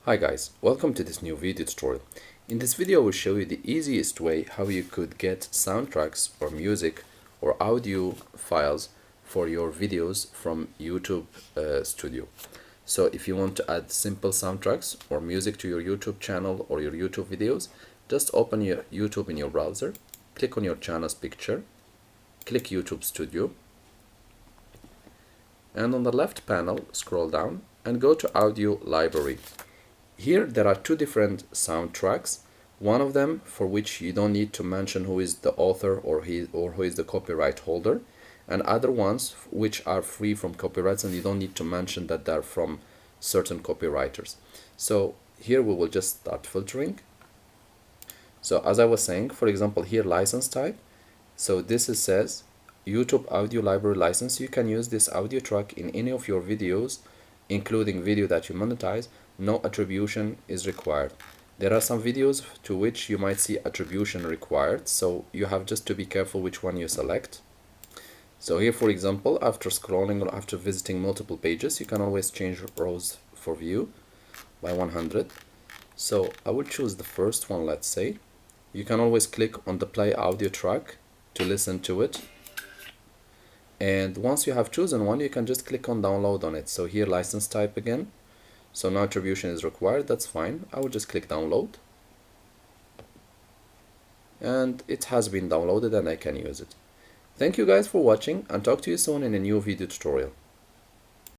Hi guys, welcome to this new video tutorial. In this video I will show you the easiest way how you could get soundtracks or music or audio files for your videos from YouTube Studio. So if you want to add simple soundtracks or music to your YouTube channel or your YouTube videos, just open your YouTube in your browser, click on your channel's picture, click YouTube Studio, and on the left panel scroll down and go to Audio Library. Here there are two different soundtracks, one of them for which you don't need to mention who is the author or who is the copyright holder, and other ones which are free from copyrights and you don't need to mention that they're from certain copywriters. So here we will just start filtering. So as I was saying, for example here license type, so this says YouTube Audio Library license. You can use this audio track in any of your videos, including video that you monetize. No attribution is required. There are some videos to which you might see attribution required, so you have just to be careful which one you select. So here for example, after scrolling or after visiting multiple pages, you can always change rows for view by 100. So I will choose the first one, let's say. You can always click on the play audio track to listen to it. And once you have chosen one, you can just click on download on it. So here license type again. So no attribution is required, that's fine. I will just click download. And it has been downloaded and I can use it. Thank you guys for watching and talk to you soon in a new video tutorial.